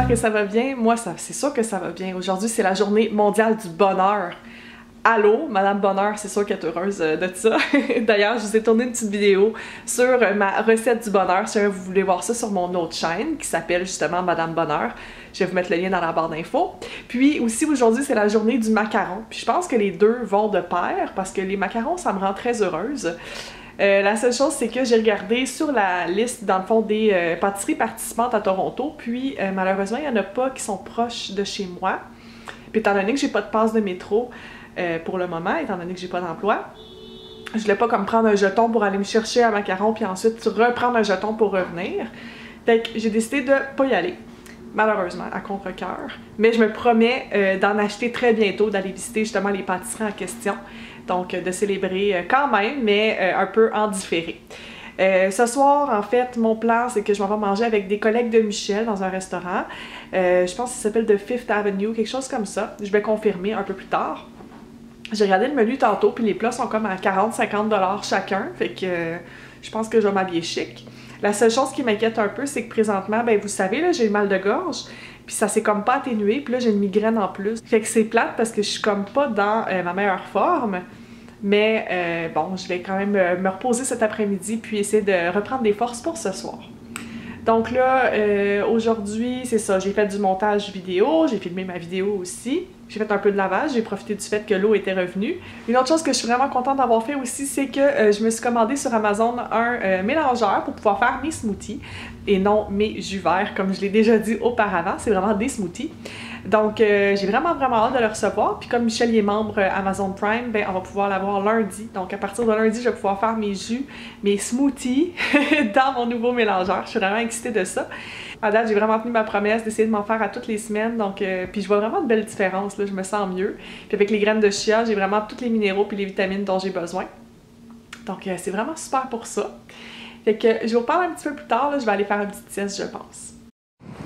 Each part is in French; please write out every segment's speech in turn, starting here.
que ça va bien. Moi, c'est sûr que ça va bien. Aujourd'hui, c'est la journée mondiale du bonheur. Allô, Madame Bonheur, c'est sûr qu'elle est heureuse de ça. D'ailleurs, je vous ai tourné une petite vidéo sur ma recette du bonheur. Si vous voulez voir ça sur mon autre chaîne qui s'appelle justement Madame Bonheur, je vais vous mettre le lien dans la barre d'infos. Puis aussi, aujourd'hui, c'est la journée du macaron. Puis je pense que les deux vont de pair parce que les macarons, ça me rend très heureuse. La seule chose, c'est que j'ai regardé sur la liste, dans le fond, des pâtisseries participantes à Toronto. Puis malheureusement, il n'y en a pas qui sont proches de chez moi. Puis étant donné que j'ai pas de passe de métro, pour le moment, étant donné que j'ai pas d'emploi. Je voulais pas comme prendre un jeton pour aller me chercher un macaron puis ensuite reprendre un jeton pour revenir. Fait que j'ai décidé de pas y aller, malheureusement, à contre-cœur. Mais je me promets d'en acheter très bientôt, d'aller visiter justement les pâtisseries en question. Donc de célébrer quand même, mais un peu en différé. Ce soir, en fait, mon plan, c'est que je m'en vais manger avec des collègues de Michel dans un restaurant. Je pense qu'il s'appelle The Fifth Avenue, quelque chose comme ça. Je vais confirmer un peu plus tard. J'ai regardé le menu tantôt, puis les plats sont comme à 40-50$ chacun, fait que je pense que je vais m'habiller chic. La seule chose qui m'inquiète un peu, c'est que présentement, ben vous savez, là, j'ai mal de gorge, puis ça s'est comme pas atténué, puis là j'ai une migraine en plus. Fait que c'est plate parce que je suis comme pas dans ma meilleure forme, mais bon, je vais quand même me reposer cet après-midi, puis essayer de reprendre des forces pour ce soir. Donc là, aujourd'hui, c'est ça, j'ai fait du montage vidéo, j'ai filmé ma vidéo aussi. J'ai fait un peu de lavage, j'ai profité du fait que l'eau était revenue. Une autre chose que je suis vraiment contente d'avoir fait aussi, c'est que je me suis commandé sur Amazon un mélangeur pour pouvoir faire mes smoothies et non mes jus verts, comme je l'ai déjà dit auparavant, c'est vraiment des smoothies. Donc j'ai vraiment hâte de le recevoir. Puis comme Michel est membre Amazon Prime, ben on va pouvoir l'avoir lundi. Donc à partir de lundi, je vais pouvoir faire mes jus, mes smoothies dans mon nouveau mélangeur. Je suis vraiment excitée de ça. À date, j'ai vraiment tenu ma promesse d'essayer de m'en faire à toutes les semaines, donc puis je vois vraiment de belles différences, là, je me sens mieux. Puis avec les graines de chia, j'ai vraiment tous les minéraux puis les vitamines dont j'ai besoin. Donc c'est vraiment super pour ça. Fait que je vais vous parler un petit peu plus tard, là, je vais aller faire une petite sieste, je pense.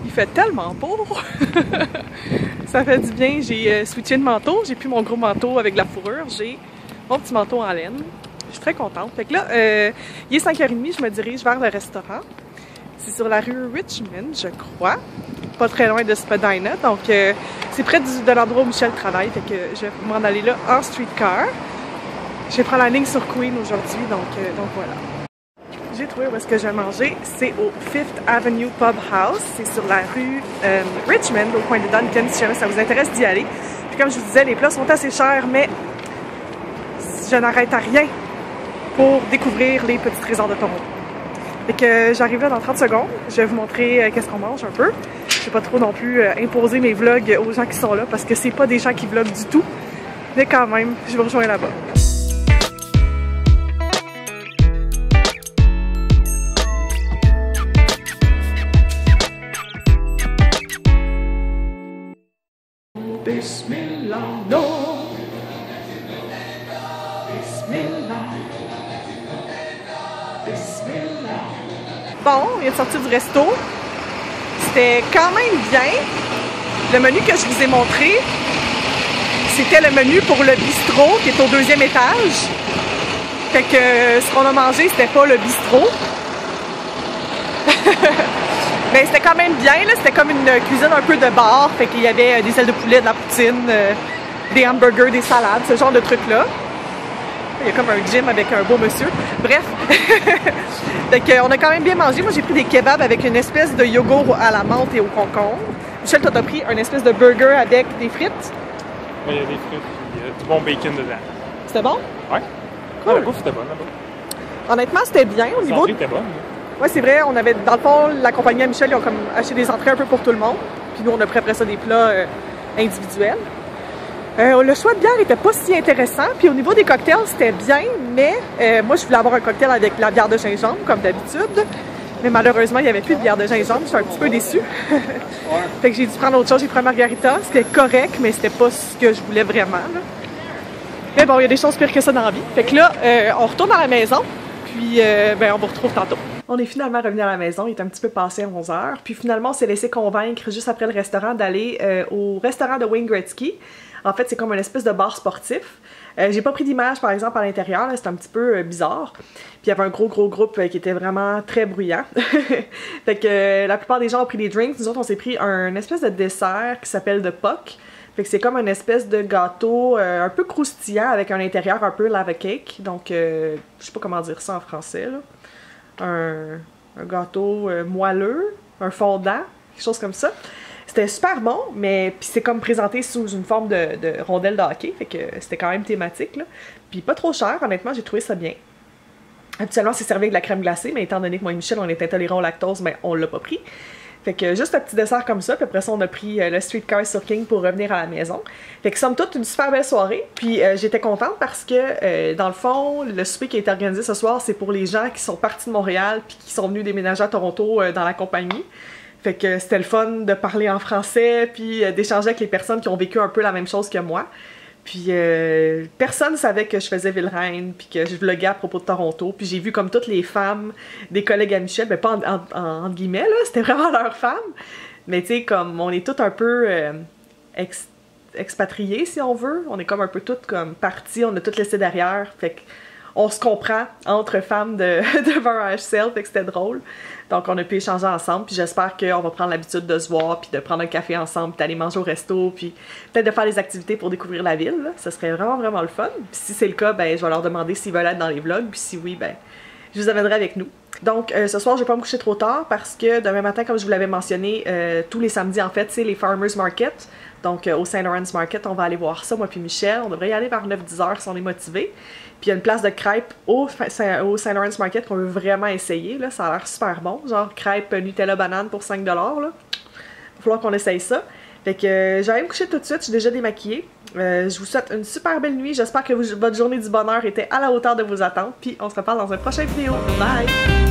Il fait tellement beau! Ça fait du bien, j'ai switché de manteau, j'ai plus mon gros manteau avec de la fourrure, j'ai mon petit manteau en laine. Je suis très contente. Fait que là, il est 5h30, je me dirige vers le restaurant. C'est sur la rue Richmond, je crois. Pas très loin de Spadina. Donc, c'est près de l'endroit où Michel travaille. Fait que je vais m'en aller là en streetcar. Je vais prendre la ligne sur Queen aujourd'hui. Donc voilà. J'ai trouvé où est-ce que je vais manger. C'est au Fifth Avenue Pub House. C'est sur la rue Richmond, au coin de Duncan, si jamais ça vous intéresse d'y aller. Puis comme je vous disais, les plats sont assez chers, mais je n'arrête à rien pour découvrir les petits trésors de Toronto. Fait que j'arrive là dans 30 secondes, je vais vous montrer qu'est-ce qu'on mange un peu. Je vais pas trop non plus imposer mes vlogs aux gens qui sont là parce que c'est pas des gens qui vloguent du tout. Mais quand même, je vous rejoins là-bas. Bismillah, non. Bismillah. Bon, il est sorti du resto. C'était quand même bien. Le menu que je vous ai montré, c'était le menu pour le bistrot qui est au 2e étage. Fait que ce qu'on a mangé, c'était pas le bistrot. Mais c'était quand même bien, là. C'était comme une cuisine un peu de bar. Fait qu'il y avait des ailes de poulet, de la poutine, des hamburgers, des salades, ce genre de trucs-là. Il y a comme un gym avec un beau monsieur. Bref. Fait qu'on a quand même bien mangé. Moi, j'ai pris des kebabs avec une espèce de yogourt à la menthe et au concombre. Michel, toi, t'as pris une espèce de burger avec des frites. Oui, il y a des frites et du bon bacon dedans. C'était bon? Ouais. Cool. La bouffe était bonne là-bas. Honnêtement, c'était bien au niveau. L'entrée était bonne. Oui, c'est vrai. On avait, dans le fond, la compagnie à Michel, ils ont comme acheté des entrées un peu pour tout le monde. Puis nous, on a pris après ça des plats individuels. Le choix de bière était pas si intéressant, puis au niveau des cocktails, c'était bien, mais moi, je voulais avoir un cocktail avec la bière de gingembre, comme d'habitude. Mais malheureusement, il n'y avait plus de bière de gingembre, je suis un petit peu déçue. Fait que j'ai dû prendre autre chose, j'ai pris un margarita, c'était correct, mais c'était pas ce que je voulais vraiment, là. Mais bon, il y a des choses pires que ça dans la vie. Fait que là, on retourne à la maison, puis ben, on vous retrouve tantôt. On est finalement revenu à la maison, il est un petit peu passé à 11h, puis finalement on s'est laissé convaincre juste après le restaurant d'aller au restaurant de Wayne Gretzky. En fait, c'est comme une espèce de bar sportif. J'ai pas pris d'image, par exemple, à l'intérieur, c'est un petit peu bizarre. Puis il y avait un gros groupe qui était vraiment très bruyant. Fait que la plupart des gens ont pris des drinks. Nous autres, on s'est pris un espèce de dessert qui s'appelle The Puck. Fait que c'est comme une espèce de gâteau un peu croustillant avec un intérieur un peu lava cake. Donc, je sais pas comment dire ça en français, là. Un gâteau moelleux, un fondant, quelque chose comme ça. C'était super bon, mais puis c'est comme présenté sous une forme de rondelle de hockey, fait que c'était quand même thématique, là. Puis pas trop cher, honnêtement, j'ai trouvé ça bien. Habituellement, c'est servi avec de la crème glacée, mais étant donné que moi et Michel, on est intolérants au lactose, mais on l'a pas pris. Fait que juste un petit dessert comme ça, puis après ça, on a pris le streetcar sur King pour revenir à la maison. Fait que somme toute, une super belle soirée. Puis j'étais contente parce que, dans le fond, le souper qui a été organisé ce soir, c'est pour les gens qui sont partis de Montréal puis qui sont venus déménager à Toronto dans la compagnie. Fait que c'était le fun de parler en français, puis d'échanger avec les personnes qui ont vécu un peu la même chose que moi. Puis personne savait que je faisais Ville-Reine, puis que je vloguais à propos de Toronto. Puis j'ai vu comme toutes les femmes des collègues à Michel, mais pas en guillemets, là, c'était vraiment leurs femmes. Mais tu sais, comme on est toutes un peu expatriées, si on veut. On est comme un peu toutes comme parties, on a toutes laissé derrière. Fait qu'on se comprend entre femmes de HCL, fait que c'était drôle. Donc on a pu échanger ensemble, puis j'espère qu'on va prendre l'habitude de se voir, puis de prendre un café ensemble, puis d'aller manger au resto, puis peut-être de faire des activités pour découvrir la ville, là. Ça serait vraiment le fun. Puis si c'est le cas, ben je vais leur demander s'ils veulent être dans les vlogs, puis si oui, ben je vous amènerai avec nous. Donc ce soir, je vais pas me coucher trop tard parce que demain matin, comme je vous l'avais mentionné, tous les samedis en fait, c'est les Farmers Market. Donc au St. Lawrence Market, on va aller voir ça, moi puis Michel. On devrait y aller vers 9-10 heures si on est motivé. Puis il y a une place de crêpes au St. Lawrence Market qu'on veut vraiment essayer, là. Ça a l'air super bon. Genre crêpes Nutella banane pour 5$, là. Il va falloir qu'on essaye ça. Fait que j'allais me coucher tout de suite, je suis déjà démaquillée. Je vous souhaite une super belle nuit. J'espère que votre journée du bonheur était à la hauteur de vos attentes. Puis on se reparle dans une prochaine vidéo. Bye!